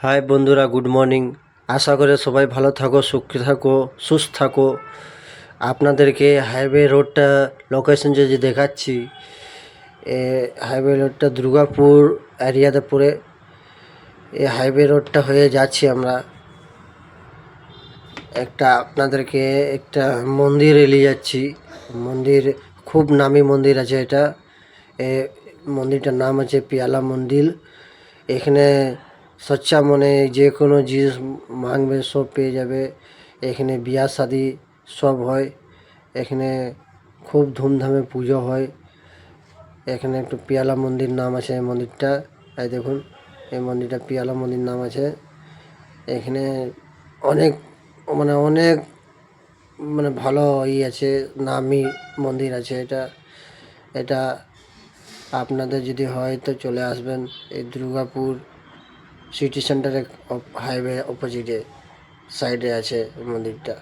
High বন্ধুরা, good morning. আশা করে সবাই ভালো থাকো, সুখী থাকো, সুস্থ থাকো। আপনাদেরকে হাইওয়ে রোডটা লোকেশন যে দেখাচ্ছি, হাইওয়ে রোডটা দুর্গাপুর এরিয়াতে পড়ে। এই হাইওয়ে রোডটা হয়ে যাচ্ছি আমরা আপনাদেরকে একটা মন্দিরে নিয়ে যাচ্ছি। মন্দির খুব নামি মন্দির আছে এটা। মন্দিরটার নাম আছে পিয়ালা মন্দির। এখানে সচ্চা মনে যে কোনো জিনিস মাংবে সব পেয়ে যাবে। এখানে বিয়া শাদি সব হয়। এখানে খুব ধুমধামে পুজো হয়। এখানে একটু পিয়ালা মন্দির নাম আছে এই মন্দিরটা। এই দেখুন, এই মন্দিরটা পিয়ালা মন্দির নাম আছে। এখানে অনেক অনেক ভালো আছে, নামি মন্দির আছে এটা। এটা আপনাদের যদি হয় তো চলে আসবেন। এই দুর্গাপুর সিটি সেন্টারের হাইওয়ে অপোজিটে সাইডে আছে মন্দিরটা।